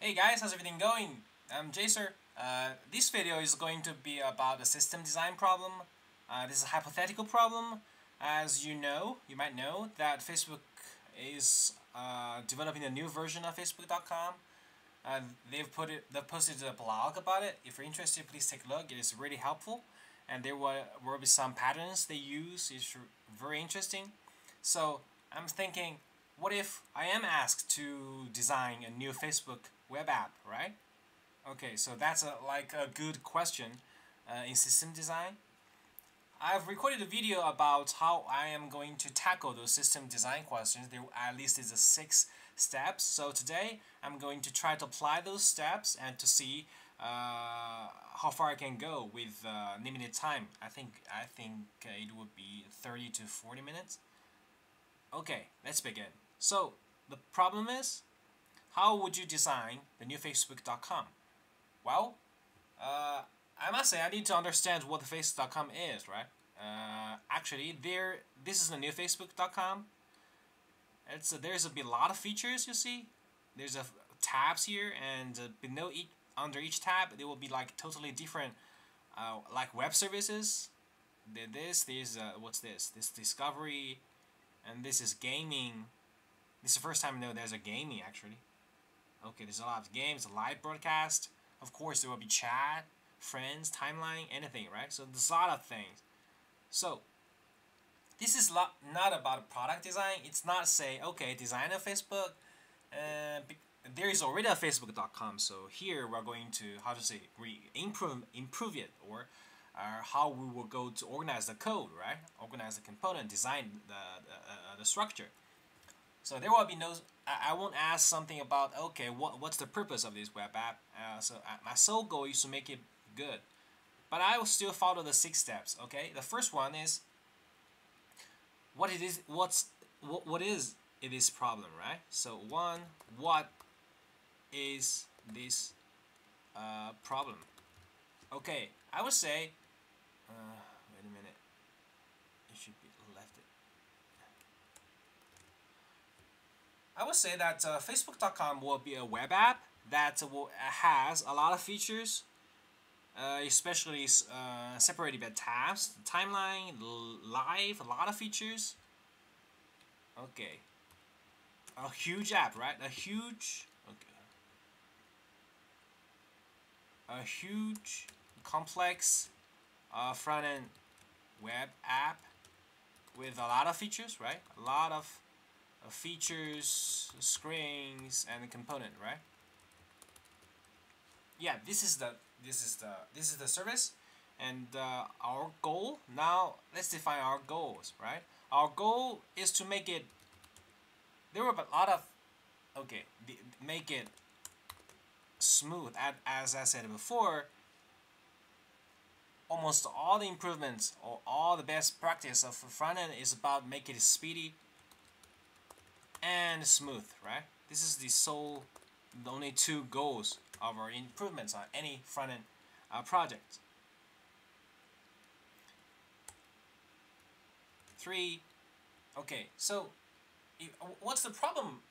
Hey guys, how's everything going? I'm JSer. This video is going to be about a system design problem. This is a hypothetical problem. As you might know that Facebook is developing a new version of Facebook.com. They've posted a blog about it. If you're interested, please take a look. It is really helpful, and there will be some patterns they use. It's very interesting. So I'm thinking, what if I am asked to design a new Facebook web app, right? Okay, so that's like a good question in system design. I've recorded a video about how I am going to tackle those system design questions. There at least is a 6 steps. So today I'm going to try to apply those steps and to see how far I can go with limited time. I think it would be 30 to 40 minutes. Okay, let's begin. So the problem is, how would you design the new Facebook.com? Well, I must say I need to understand what the Facebook.com is, right? Actually, this is the new Facebook.com. There's a lot of features. You see, there's tabs here, and under each tab there will be like totally different, like web services. What's this? This discovery, and this is gaming. This is the first time I know there's a gaming actually. Okay, there's a lot of games, a live broadcast. Of course, there will be chat, friends, timeline, anything, right? So there's a lot of things. So this is not about product design. It's not say, okay, design a Facebook. There is already a Facebook.com. So here we're going to improve it, or how we will go to organize the code, right? Organize the component, design the structure. So there will be no. I won't ask something about, okay, what's the purpose of this web app. My sole goal is to make it good, but I will still follow the 6 steps. Okay, the first one is what it is. What is this problem, right? So what is this problem? Okay, I would say. Wait a minute. It should be left. I would say that Facebook.com will be a web app that has a lot of features, especially separated by tabs, timeline, live, a lot of features. Okay, a huge app, right? A huge complex front-end web app with a lot of features, right? A lot of features, screens, and the component, right? Yeah, this is the service, and our goal. Now let's define our goals, right? Our goal is to make it. There were a lot of, make it smooth. As I said before, almost all the improvements or all the best practice of front end is about making it speedy and smooth, right? This is the only 2 goals of our improvements on any front-end project. 3. Okay, so what's the problem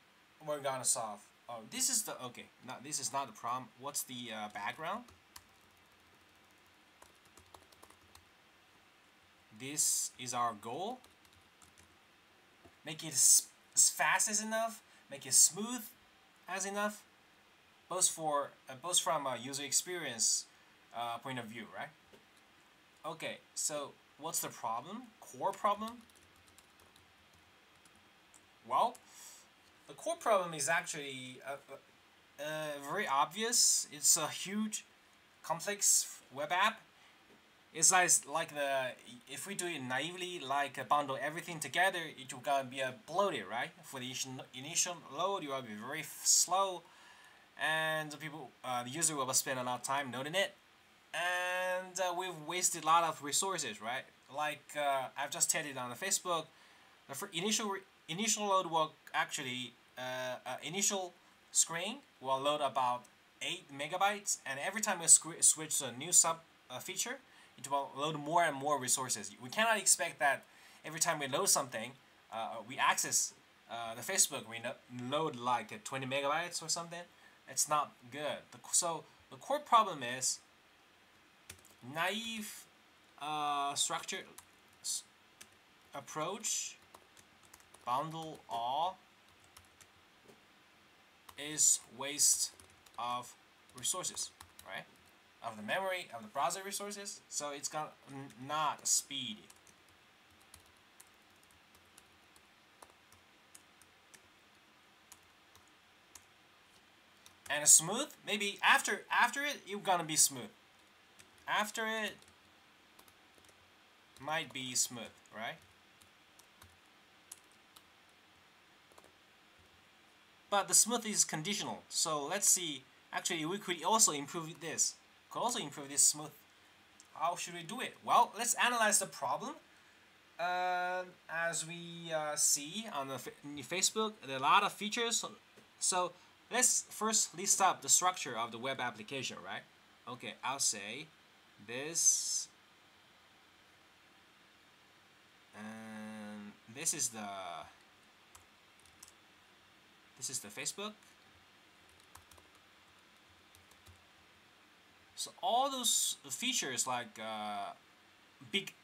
we're gonna solve? Oh, this is this is not the problem. What's the background? This is our goal. Make it as fast as enough, make it smooth as enough, both from a user experience point of view, right? Okay, so what's the problem? Core problem? Well, the core problem is actually very obvious. It's a huge, complex web app. It's like if we do it naively, like bundle everything together, it will gonna be bloated, right? For the initial load, you will be very slow, and the user will spend a lot of time noting it, and we've wasted a lot of resources, right? Like I've just tested on the Facebook, the initial load will actually initial screen will load about 8 megabytes, and every time we switch to a new feature, it will load more and more resources. We cannot expect that every time we load something, we access the Facebook, we load like 20 megabytes or something, it's not good. So the core problem is naive structure approach, bundle all, is waste of resources, right? Of the memory, of the browser resources. So it's got not speedy. And smooth, maybe after it, you're gonna be smooth. After it, might be smooth, right? But the smooth is conditional. So let's see. Actually, we could also improve this. Could also improve this smooth. How should we do it? Well, let's analyze the problem. As we see on the Facebook, there are a lot of features. So let's first list up the structure of the web application, right? Okay, I'll say this, and this is the Facebook. So all those features, like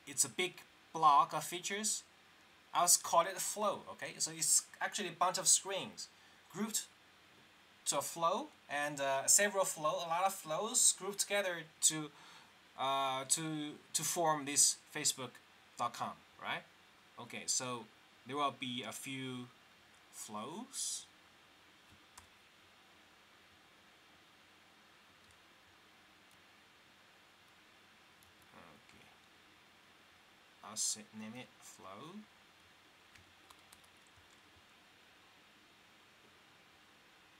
it's a big block of features. I'll call it a flow. Okay, so it's actually a bunch of screens grouped to a flow, and a lot of flows grouped together to form this Facebook.com, right? Okay, so there will be a few flows. Okay, I'll name it flow.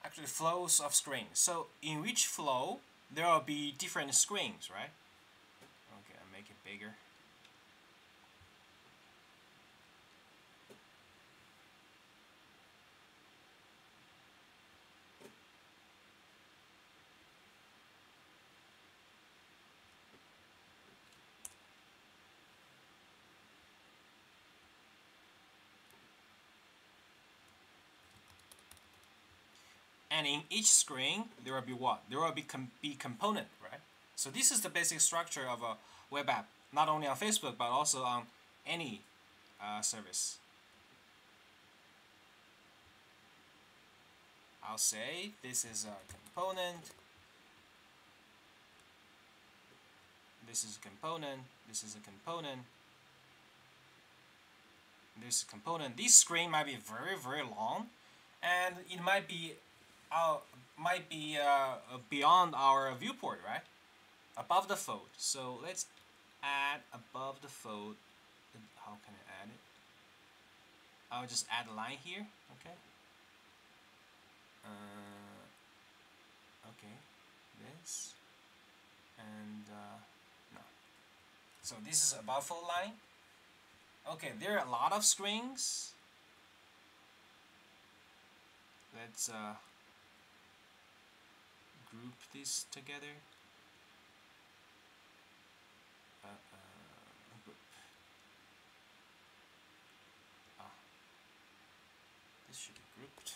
Actually, flows of screens. So in each flow, there will be different screens, right? Okay, I'll make it bigger. And in each screen, there will be what? There will be component, right? So this is the basic structure of a web app, not only on Facebook, but also on any service. I'll say this is a component, this is a component, this is a component, this is a component. This screen might be very, very long, and it might be beyond our viewport, right? Above the fold. So let's add above the fold. How can I add it? I'll just add a line here. Okay. Okay. This and no. So this is above fold line. Okay. There are a lot of screens. Let's group this together. Group. This should be grouped.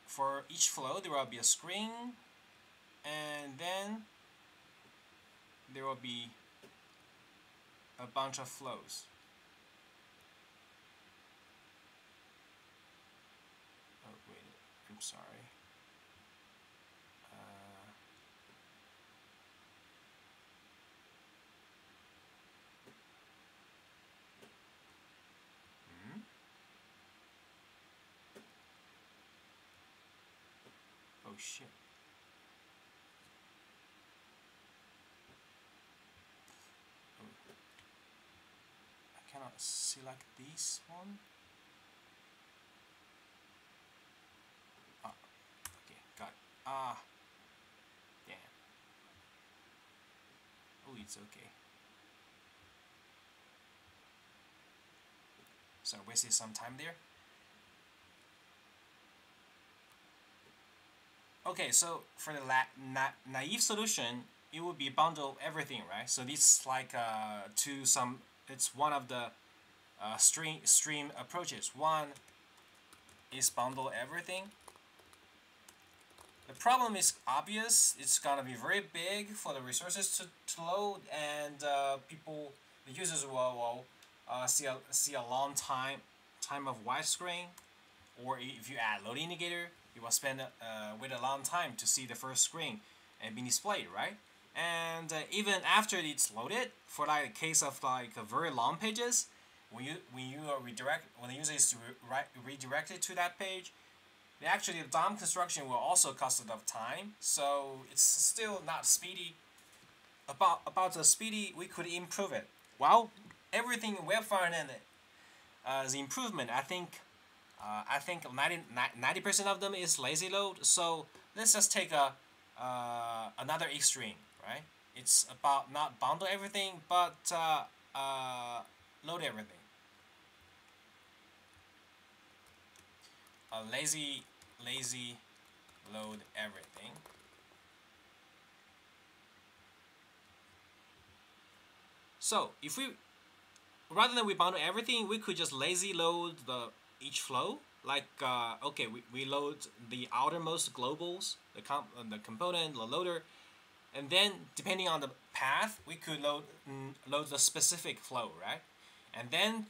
For each flow, there will be a screen, and then there will be a bunch of flows. I'm sorry. Oh shit. Oh. I cannot select this one. Damn. Oh, it's okay. So I wasted some time there. Okay, so for the naive solution, it would be bundle everything, right? So this is like it's one of the stream approaches. One is bundle everything. The problem is obvious. It's gonna be very big for the resources to load, and the users will see a long time of widescreen. Or if you add load indicator, you will spend wait a long time to see the first screen and be displayed, right? And even after it's loaded, for like a case of like very long pages, when the user is redirected to that page, actually the DOM construction will also cost a lot of time, so it's still not speedy. About the speedy, we could improve it. Well, everything web front-end is improvement. I think 90% of them is lazy load. So let's just take another extreme, right? It's about not bundle everything, but load everything. Lazy load everything. So if we, rather than we bundle everything, we could just lazy load each flow. Like okay, we load the outermost globals, the component, the loader, and then depending on the path, we could load the specific flow, right? And then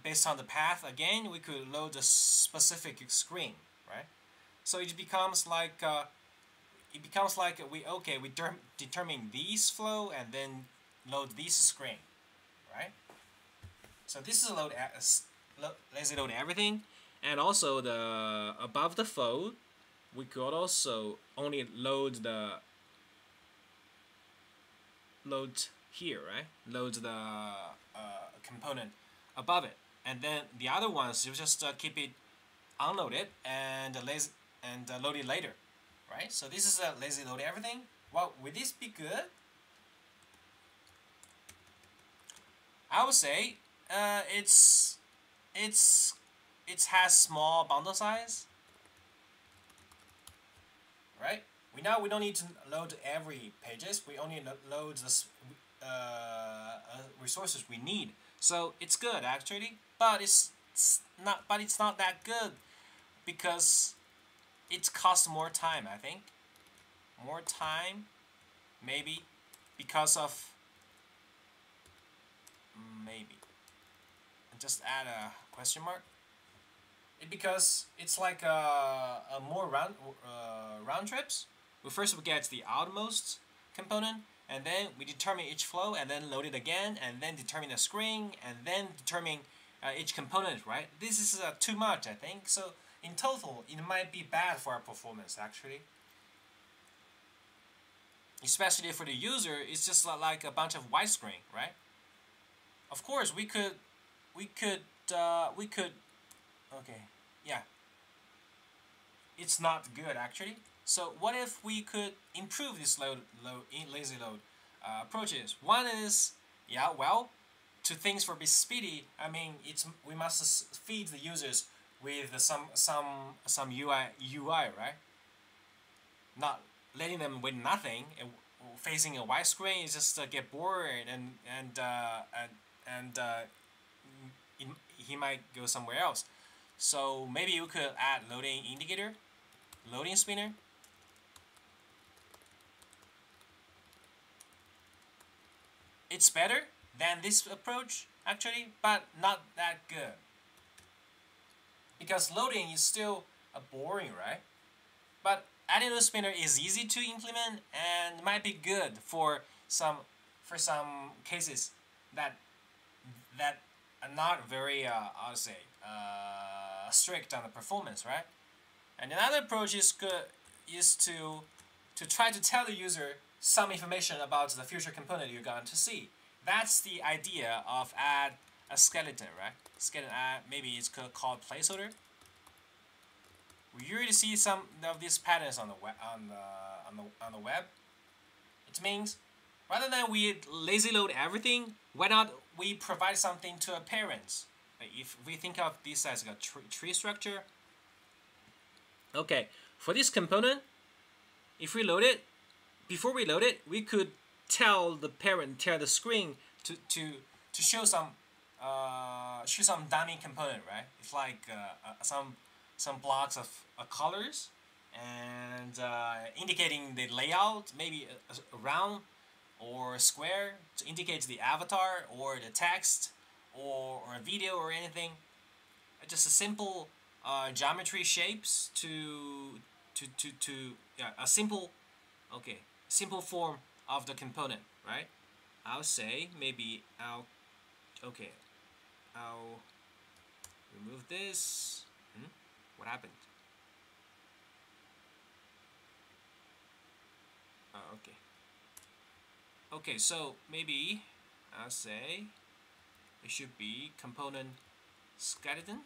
based on the path again, we could load the specific screen, right? So it becomes like we determine these flow and then load this screen, right? So this is lazy load everything, and also the above the fold, we could also only load here, right? Load the component above it, and then the other ones you just keep it unloaded and load it later, right? So this is a lazy load everything. Well, would this be good? I would say it has small bundle size, right? We don't need to load every pages. We only load the resources we need. So it's good actually, but it's not that good because it costs more time. I think more time, maybe because of maybe. Just add a question mark. Because it's like a more round trips. We first get the outermost component, and then we determine each flow, and then load it again, and then determine the screen, and then determine each component, right? This is too much, I think. So in total, it might be bad for our performance actually. Especially for the user, it's just like a bunch of widescreen, right? Of course, we could. Okay, yeah. It's not good actually. So what if we could improve this lazy load approaches? One is, yeah, well, to things for be speedy. I mean, we must feed the users with some UI, right? Not letting them with nothing. Facing a widescreen is just get bored and he might go somewhere else. So maybe you could add loading indicator, loading spinner. It's better than this approach actually, but not that good. Because loading is still boring, right? But adding a spinner is easy to implement and might be good for some cases that are not very I would say strict on the performance, right? And another approach is to try to tell the user some information about the future component you're going to see. That's the idea of add a skeleton, right? Skeleton add, maybe it's called placeholder. We usually see some of these patterns on the web. It means rather than we lazy load everything, why not we provide something to our parents? If we think of this as a tree structure, okay, for this component, if we load it, before we load it, we could tell the screen to show some dummy component, right? It's like some some blocks of colors and indicating the layout, maybe a round or a square to indicate the avatar or the text or a video or anything. Just a simple geometry shapes to yeah, a simple form of the component, right? I'll say maybe I'll remove this. What happened? Okay. Okay, so maybe I'll say it should be component skeleton.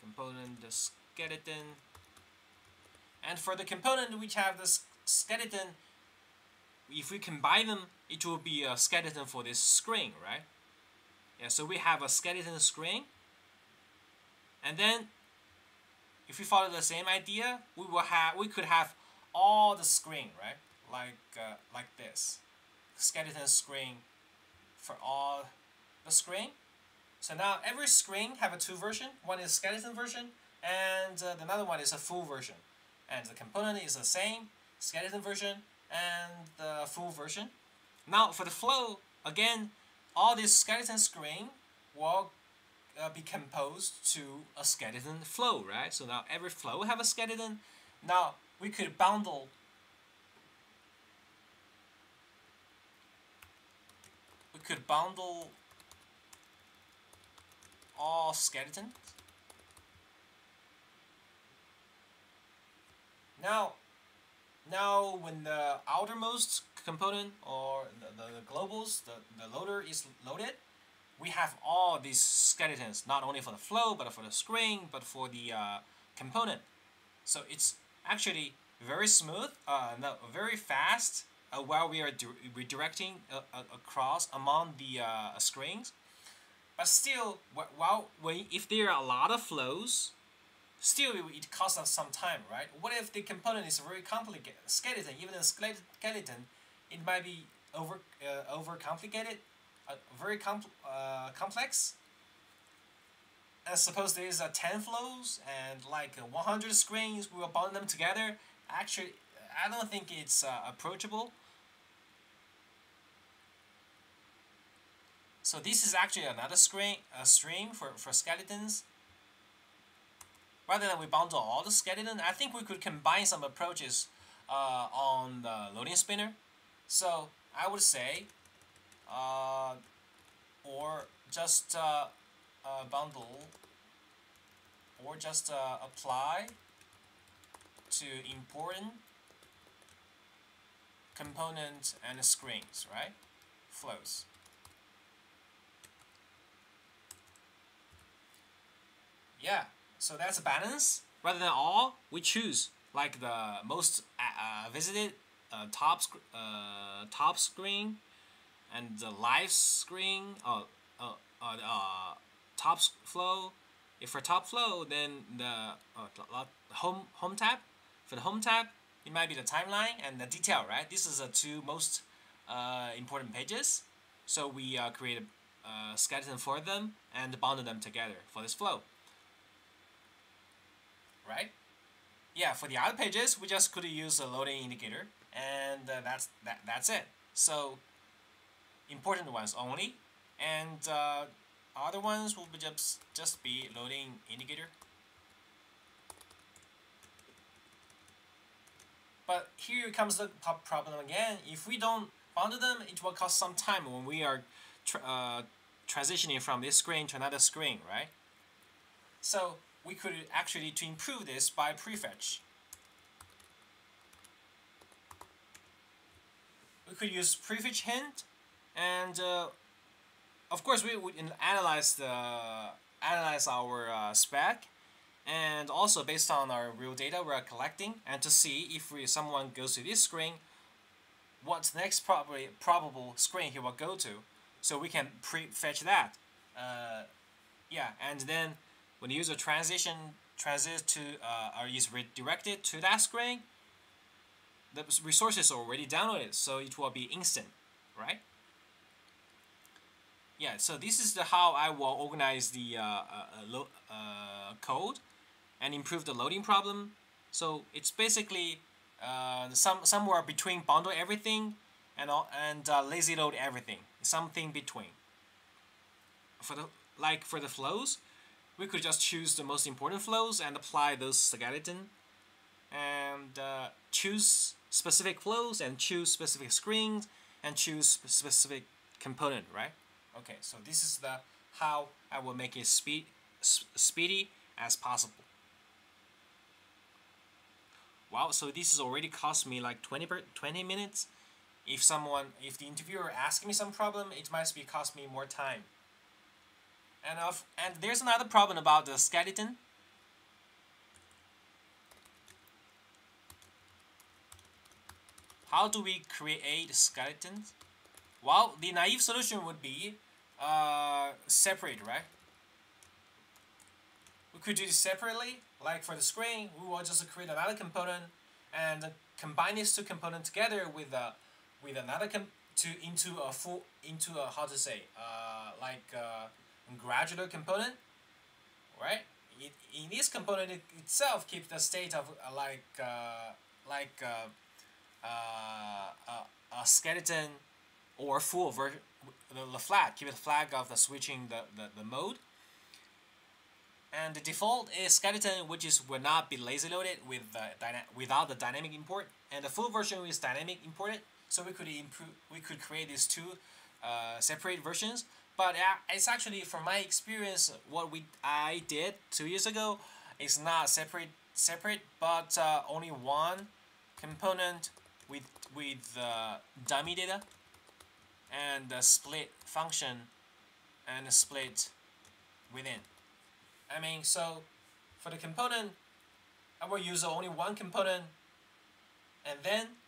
Component the skeleton. And for the component which have the skeleton, if we combine them, it will be a skeleton for this screen, right? Yeah, so we have a skeleton screen. And then if we follow the same idea, we could have all the screen, right? Like this. Skeleton screen for all the screen. So now every screen have a two version. One is skeleton version and another one is a full version. And the component is the same, skeleton version and the full version. Now for the flow, again, all this skeleton screen will be composed to a skeleton flow, right? So now every flow have a skeleton. Now we could bundle all skeletons. Now when the outermost component or the globals, the loader is loaded, we have all these skeletons, not only for the flow, but for the screen, but for the component. So it's actually very smooth, very fast while we are redirecting across among the screens. But still, if there are a lot of flows, still it costs us some time, right? What if the component is very complicated? Skeleton, even a skeleton, it might be over complicated, very complex. And suppose there is 10 flows and like 100 screens, we will bond them together. Actually, I don't think it's approachable. So this is actually another stream for skeletons. Rather than we bundle all the skeleton, I think we could combine some approaches on the loading spinner. So I would say, or just bundle, or just apply to important components and screens, right? Flows. Yeah, so that's a balance. Rather than all, we choose like the most visited top screen and the live screen. Top flow. If for top flow, then the home tab. For the home tab, it might be the timeline and the detail, right? This is the two most important pages. So we create a skeleton for them and bundle them together for this flow. Right? Yeah, for the other pages, we just could use a loading indicator, and that's it. So important ones only, and other ones will be just be loading indicator. But here comes the problem again. If we don't bundle them, it will cost some time when we are transitioning from this screen to another screen, right? So we could actually to improve this by prefetch. We could use prefetch hint, and of course we would analyze our spec, and also based on our real data we are collecting, and to see if someone goes to this screen, what's the next probable screen he will go to, so we can prefetch that. Yeah, and then when the user transits to or is redirected to that screen, the resources are already downloaded, so it will be instant, right? yeah, so this is how I will organize the code and improve the loading problem. So it's basically somewhere between bundle everything and lazy load everything, something between. For the flows, we could just choose the most important flows and apply those skeleton, and choose specific flows and choose specific screens and choose specific component, right? Okay, so this is the how I will make it speedy as possible. Wow, so this has already cost me like 20 minutes. If the interviewer asks me some problem, it might be cost me more time. And there's another problem about the skeleton. How do we create skeletons? Well, the naive solution would be separate, right? We could do this separately. Like for the screen, we will just create another component and combine these two components together with another into a how to say gradual component, right? In this component itself keep the state of a skeleton or full version, the flag, keep it flag of the switching the mode. And the default is skeleton, which will not be lazy loaded without the dynamic import, and the full version is dynamic imported. So we could create these two separate versions. But it's actually, from my experience, what I did 2 years ago is not separate, but only one component with dummy data and a split function and a split within. I mean, so for the component, I will use only one component, and then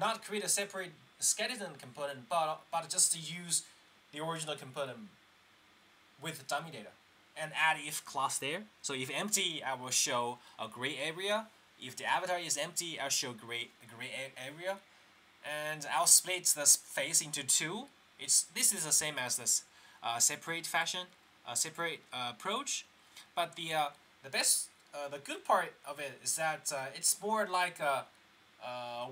not create a separate skeleton component, but just to use the original component with dummy data and add if clause there. So if empty, I will show a gray area. If the avatar is empty, I'll show gray area, and I'll split the face into two. This is the same as this separate fashion. Separate approach, but the good part of it is that it's more like a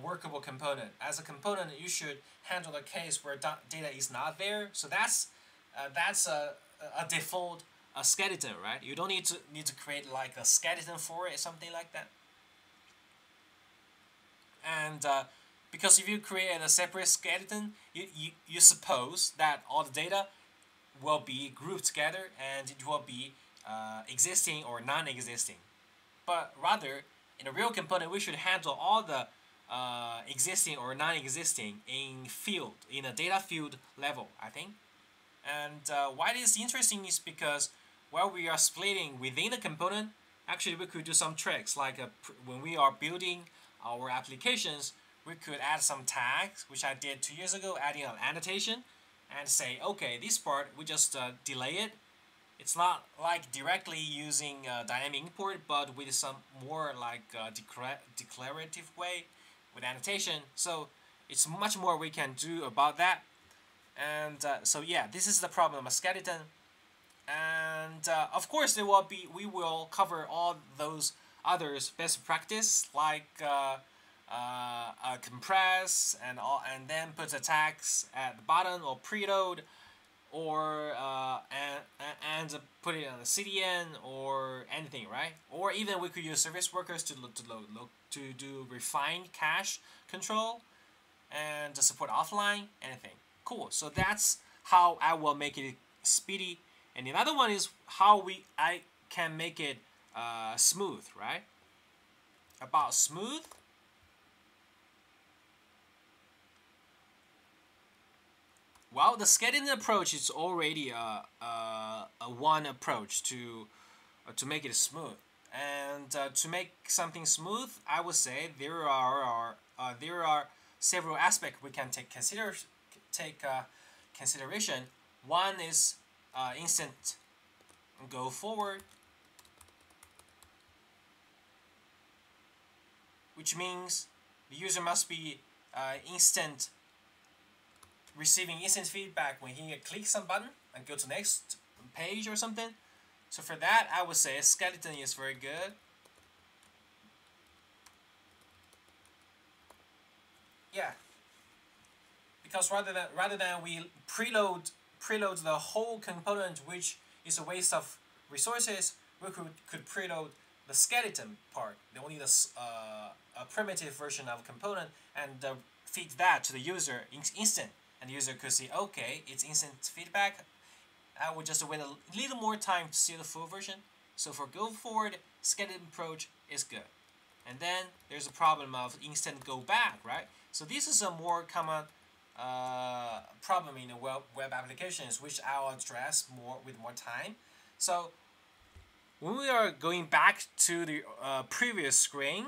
workable component. As a component, you should handle a case where data is not there. So that's a default skeleton, right? You don't need to create like a skeleton for it, something like that. And because if you create a separate skeleton, you suppose that all the data will be grouped together and it will be existing or non-existing. But rather, in a real component, we should handle all the existing or non-existing in a data field level, I think. And why this is interesting is because while we are splitting within the component, actually we could do some tricks, like when we are building our applications, we could add some tags, which I did 2 years ago, adding an annotation, and say, okay, this part, we just delay it. It's not like directly using dynamic import, but with some more like declarative way with annotation. So it's much more we can do about that. And so yeah, this is the problem of skeleton. And of course, we will cover all those others best practice, like compress and then put the tags at the bottom, or preload, or and put it on the CDN or anything, right? Or even we could use service workers to do refined cache control and to support offline, anything. Cool. So that's how I will make it speedy. And another one is how I can make it smooth, right? About smooth. Well, the scheduling approach is already a one approach to make it smooth. And to make something smooth, I would say there are several aspects we can take consideration. One is instant go forward, which means the user must be instant receiving instant feedback when he clicks some button and go to next page or something. So for that, I would say skeleton is very good. Yeah, because rather than we preload the whole component, which is a waste of resources, we could preload the skeleton part. They only a primitive version of a component and feed that to the user instant, and the user could see, okay, it's instant feedback. I would just wait a little more time to see the full version. So for go forward, skeleton approach is good. And then there's a problem of instant go back, right? So this is a more common problem in the web applications, which I'll address with more time. So when we are going back to the previous screen,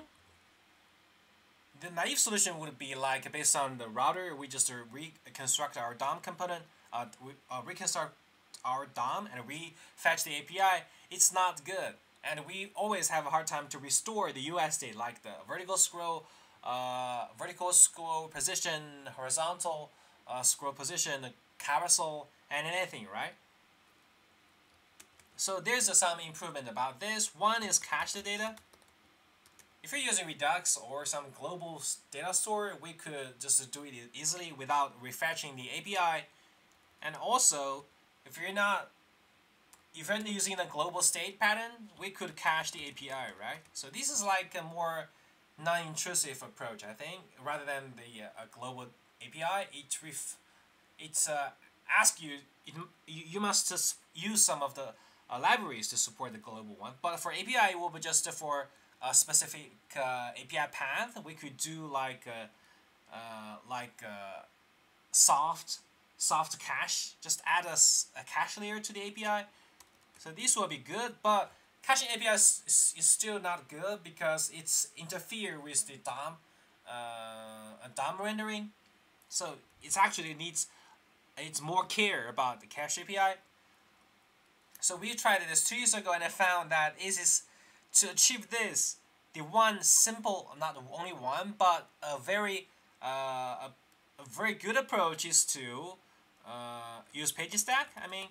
the naive solution would be like, based on the router, we just reconstruct our DOM component, we reconstruct our DOM and refetch the API. It's not good, and we always have a hard time to restore the UI state, like the vertical scroll position, horizontal scroll position, the carousel, and anything, right? So there's some improvement about this. One is cache the data. If you're using Redux or some global data store, we could just do it easily without refetching the API. And also, if you're not using the global state pattern, we could cache the API, right? So this is like a more non-intrusive approach, I think, rather than the global API. It's ask you, you must just use some of the libraries to support the global one. But for API, it will be just for a specific API path. We could do like soft cache. Just add a cache layer to the API. So this will be good, but caching API is still not good because it's interfere with the DOM rendering. So it's actually it's more care about the cache API. So we tried this 2 years ago, and I found that to achieve this, the one simple, not only one, but a very good approach is to use PageStack. I mean,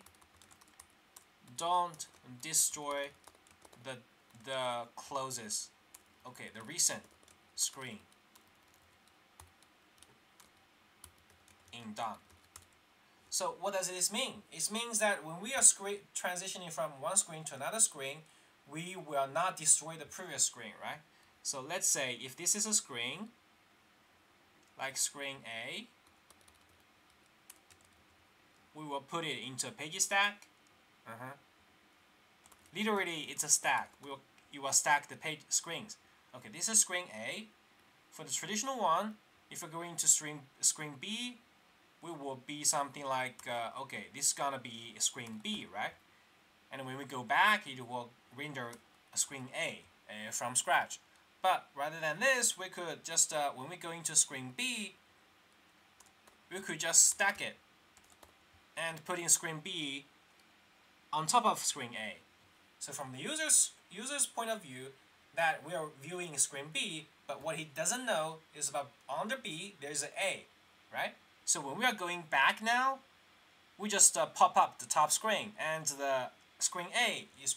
don't destroy the closest, the recent screen in DOM. So what does this mean? It means that when we are transitioning from one screen to another screen, we will not destroy the previous screen, right? So let's say if this is a screen, like screen A, we will put it into a PageStack. Literally, it's a stack. You will stack the page screens. Okay, this is screen A. For the traditional one, if we're going to screen B, we will be something like, this is gonna be screen B, right? And when we go back, it will render a screen A from scratch. But rather than this, we could just, when we go into screen B, we could just stack it and put in screen B on top of screen A. So from the user's point of view, that we are viewing screen B, but what he doesn't know is about under B, there's an A, right? So when we are going back now, we just pop up the top screen, and the screen A is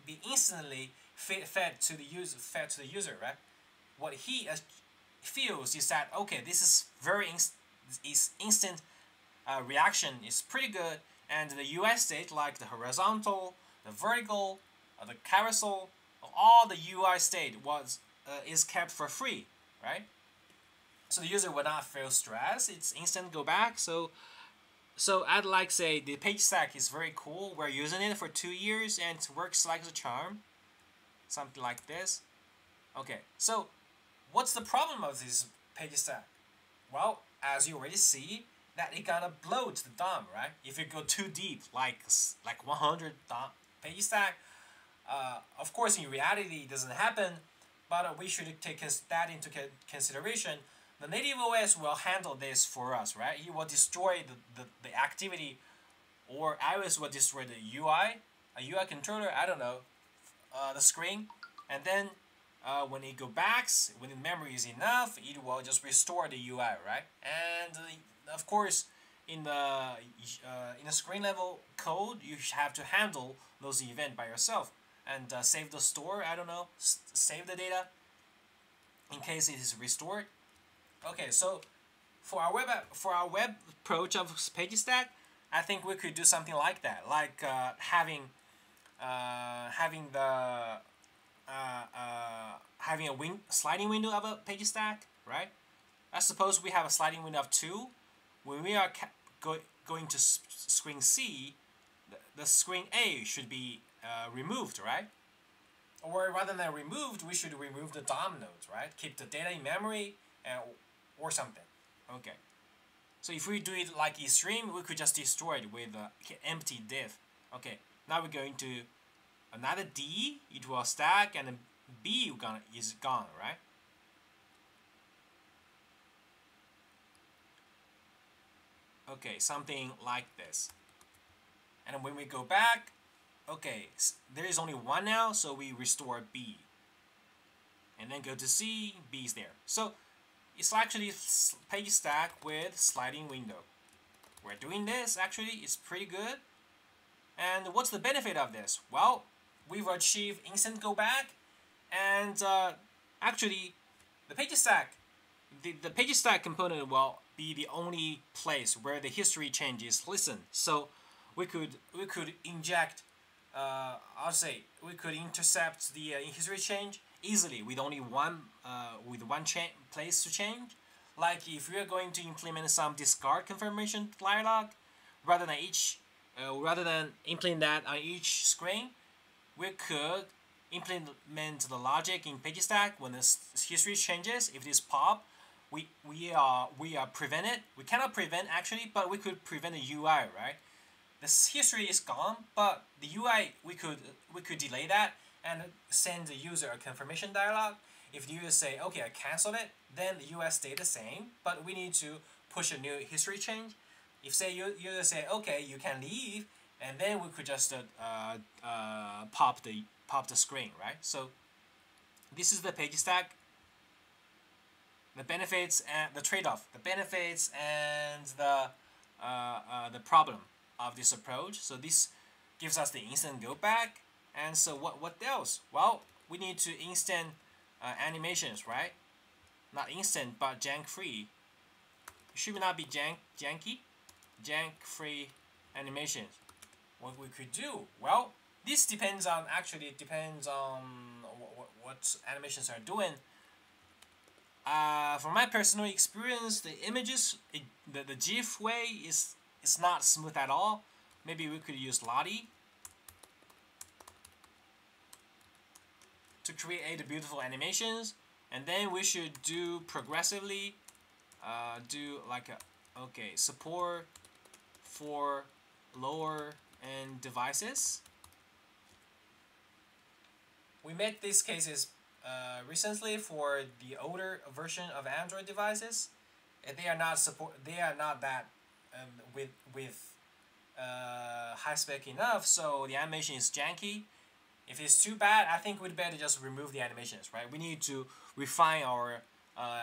be instantly fed to the user, right? What he feels is that, okay, this is very instant reaction is pretty good, and the UI state, like the horizontal, the vertical, the carousel, all the UI state is kept for free, right? So the user will not feel stressed. It's instant go back. So I'd like say the PageStack is very cool. We're using it for 2 years and it works like a charm. Something like this. Okay, so what's the problem of this PageStack? Well, as you already see, that it gonna bloat the DOM, right? If you go too deep, like 100 DOM PageStack, of course in reality it doesn't happen, but we should take that into consideration. The native OS will handle this for us, right? It will destroy the activity, or iOS will destroy the UI, a UI controller, I don't know, the screen, and then when it goes back, when the memory is enough, it will just restore the UI, right? And of course, in the screen level code, you have to handle those events by yourself and save the store. I don't know, save the data in case it is restored. Okay, so for our web approach of page stack, I think we could do something like that, like having a sliding window of a page stack, right? I suppose we have a sliding window of 2. When we are going to screen C, the screen A should be removed, right? Or rather than removed, we should remove the DOM nodes, right? Keep the data in memory or something. Okay. So if we do it like eStream, we could just destroy it with empty div. Okay. Now we're going to another D into a stack, and then B is gone, right? Okay, something like this. And when we go back, okay, there is only 1 now, so we restore B. And then go to C, B is there. So it's actually page stack with sliding window. We're doing this, actually, it's pretty good. And what's the benefit of this? Well, we've achieved instant go back, and actually, the page stack component will be the only place where the history change is listened. So we could inject, we could intercept the history change easily with only one place to change. Like if we are going to implement some discard confirmation dialog, rather than implement that on each screen, we could implement the logic in page stack when the history changes. If it is pop, we are prevented. We cannot prevent actually, but we could prevent the UI, right? The history is gone, but the UI we could delay that and send the user a confirmation dialog. If the user say, okay, I canceled it, then the UI stay the same, but we need to push a new history change. If say user say, okay, you can leave, and then we could just pop the screen, right? So this is the page stack. The benefits and the trade-off, the benefits and the problem of this approach. So this gives us the instant go back. And so what else? Well, we need to instant animations, right? Not instant, but jank-free. It should not be janky. Jank-free animations. What we could do? Well, this depends on what animations are doing. From my personal experience, the images, the GIF way is not smooth at all. Maybe we could use Lottie to create beautiful animations, and then we should do progressively do like support for lower end devices. We made these cases recently for the older version of Android devices. They are not that with high spec enough, so the animation is janky. If it's too bad, I think we'd better just remove the animations, right? We need to refine our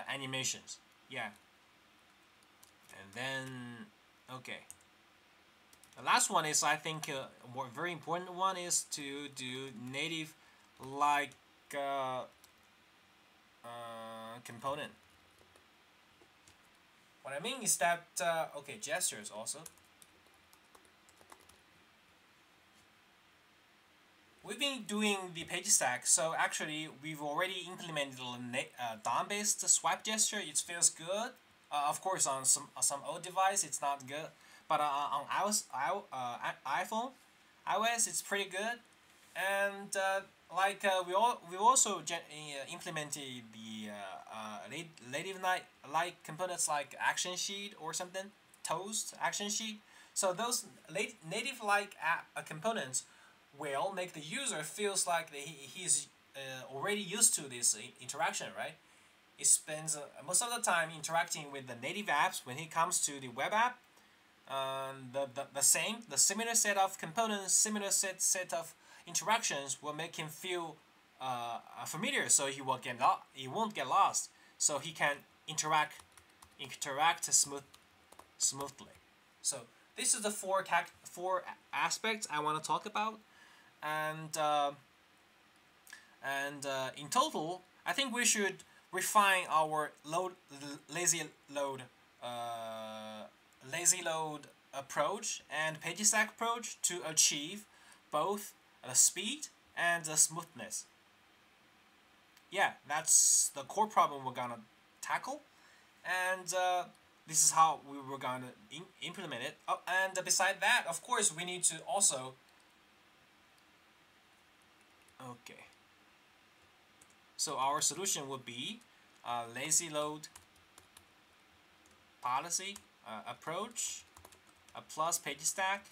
animations. Yeah. And then, okay. The last one is, I think, a very important one is to do native like component. What I mean is that, okay, gestures also. We've been doing the page stack, so actually we've already implemented a DOM-based swipe gesture. It feels good. Of course, on some old device, it's not good, but on iPhone, iOS, it's pretty good. And we also implemented the native-like components like action sheet or something, toast action sheet. So those native-like components will make the user feels like he's already used to this interaction, right? He spends most of the time interacting with the native apps. When he comes to the web app, the similar set of components, similar set of interactions will make him feel familiar, so he won't get lost, so he can interact smoothly. So this is the four aspects I want to talk about, and in total, I think we should refine our lazy load approach and page stack approach to achieve both the speed and the smoothness. Yeah, that's the core problem we're gonna tackle, and this is how we were gonna implement it. Oh, and beside that, of course, we need to also. Okay. So our solution would be a lazy load policy approach, a plus page stack,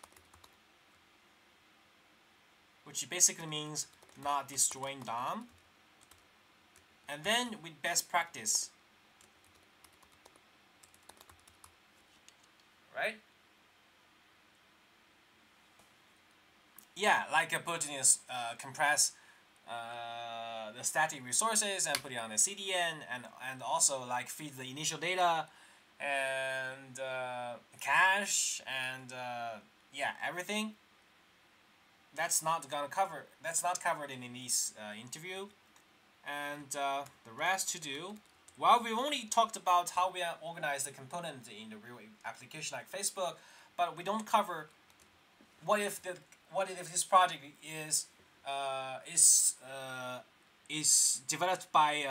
which basically means not destroying DOM, and then with best practice, right? Yeah, like putting compress the static resources and put it on a CDN, and also like feed the initial data and cache and yeah, everything. That's not covered in this interview, and the rest to do. Well, we've only talked about how we organize the component in the real application like Facebook, but we don't cover what if this project is developed by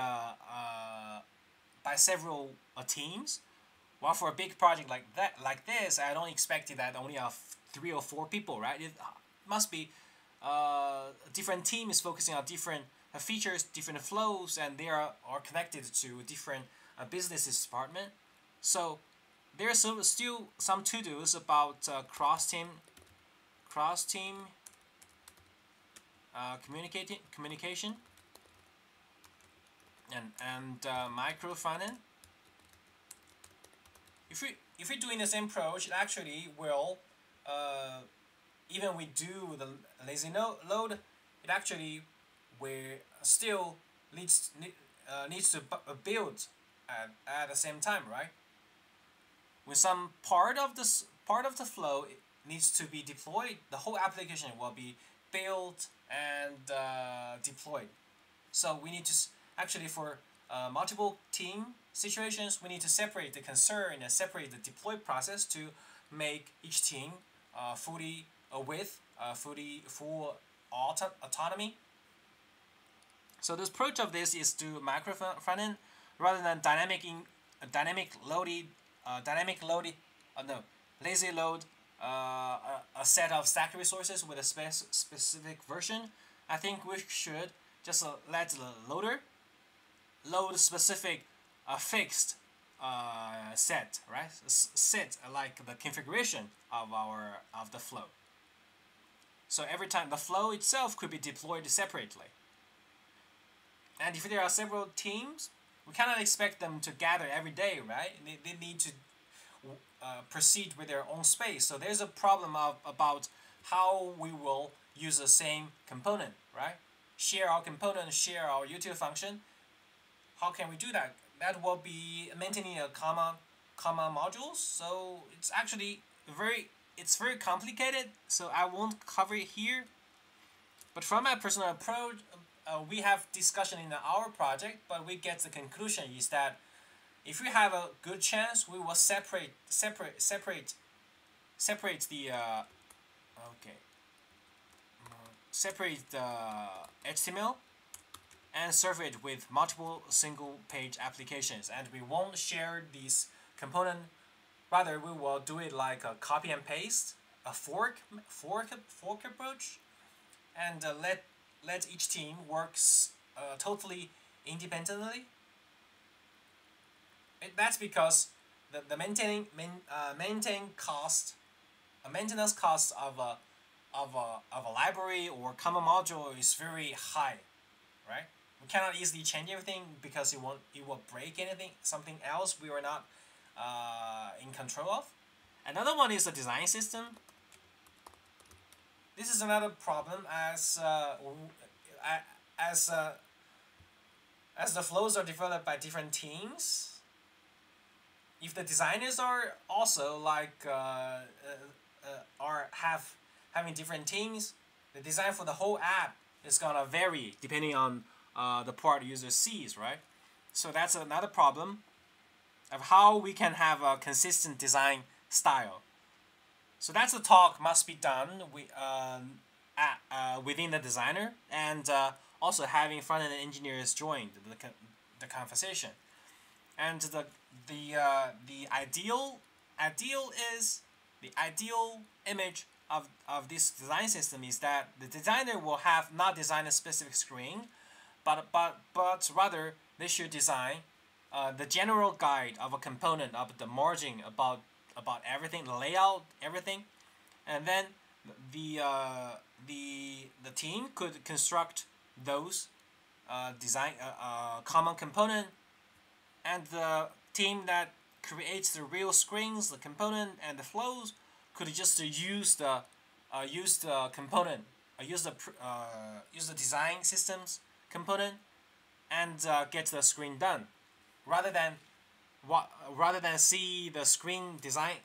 several teams. Well, for a big project like this, I don't expect that only 3 or 4 people, right? It must be different teams focusing on different features, different flows, and they are connected to different businesses department. So there's still some to-dos about cross-team communication and micro frontend. If we're doing the same approach, it actually will even we do the lazy load, it actually will still needs to build at the same time, right? When some part of the flow needs to be deployed, the whole application will be built and deployed. So we need to actually, for multiple team situations, we need to separate the concern and separate the deploy process to make each team fully full autonomy. So the approach of this is to micro frontend rather than lazy load a set of stack resources with a specific version. I think we should just let the loader load specific fixed set, right? Set like the configuration of the flow. So every time the flow itself could be deployed separately. And if there are several teams, we cannot expect them to gather every day, right? They need to proceed with their own space. So there's a problem about how we will use the same component, right? Share our component, share our util function. How can we do that? That will be maintaining a comma modules. So it's actually very complicated. So I won't cover it here. But from my personal approach, we have discussion in our project, but we get the conclusion is that if we have a good chance, we will separate the separate the HTML and serve it with multiple single page applications, and we won't share these component. Rather, we will do it like a copy and paste, a fork approach, and let each team works totally independently. That's because the maintenance cost of a library or common module is very high, right? We cannot easily change everything because it will break something else we are not in control of. Another one is the design system. This is another problem as the flows are developed by different teams. if the designers are also like having different teams, the design for the whole app is gonna vary depending on the part user sees, right? So that's another problem of how we can have a consistent design style. So that's the talk must be done within the designer, and also having front-end engineers join the conversation. And the ideal image of this design system is that the designer will have not design a specific screen, but rather they should design the general guide of a component, of the margin, about everything, the layout, everything, and then the team could construct those design common component, and the team that creates the real screens, the component, and the flows could just use the component, use the design systems component, and get the screen done, rather than see the screen design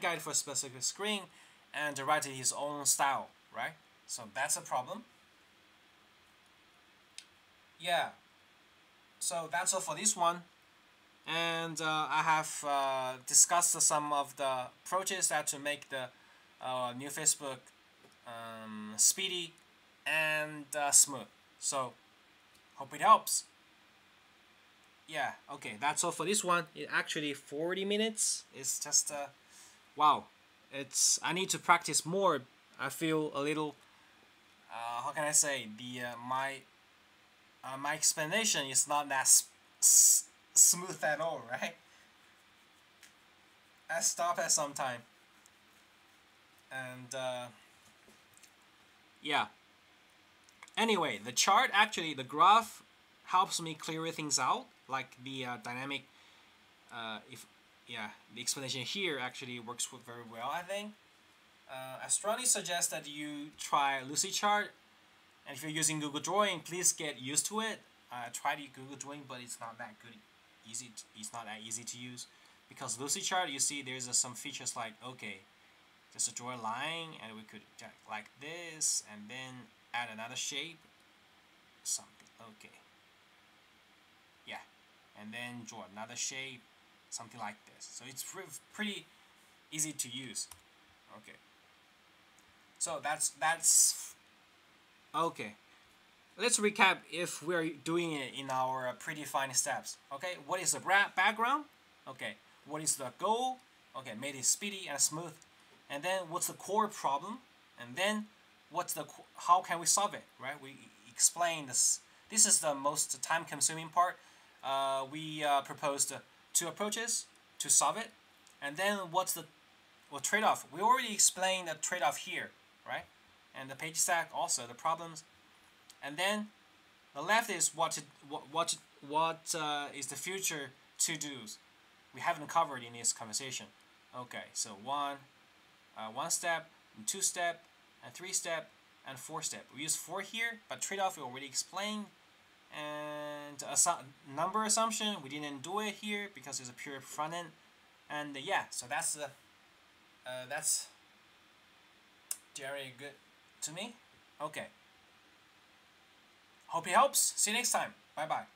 guide for a specific screen and write his own style, right? So that's a problem. Yeah. So that's all for this one. And I have discussed some of the approaches that to make the new Facebook speedy and smooth. So hope it helps. Yeah, okay, that's all for this one. It actually 40 minutes. It's just wow. I need to practice more. I feel a little how can I say, my explanation is not that smooth at all, right? I stop at some time. And yeah. Anyway, the chart, actually the graph helps me clear things out, like the dynamic the explanation here actually works very well, I think. I strongly suggest that you try leetCode, and if you're using Google Drawing, please get used to it. I tried Google Drawing, but it's not that good. It's not that easy to use, because leetCode, you see, there's some features like, okay, just draw a line, and we could like this, and then add another shape, something. Okay. Yeah, and then draw another shape, something like this. So it's pretty easy to use. Okay. So that's okay. Let's recap if we're doing it in our predefined steps. Okay, what is the background? Okay, what is the goal? Okay, made it speedy and smooth. And then what's the core problem? And then how can we solve it? Right? We explain this. This is the most time-consuming part. We proposed 2 approaches to solve it. And then what's the trade-off? We already explained the trade-off here, right? And the page stack also, the problems. And then the left is what is the future to-dos we haven't covered in this conversation. Okay, so one step, 2 step, and 3 step, and 4 step. We use 4 here, but trade-off we already explained. And number assumption, we didn't do it here because it's a pure front end. And yeah, so that's very good to me. Okay. Hope it helps. See you next time. Bye bye.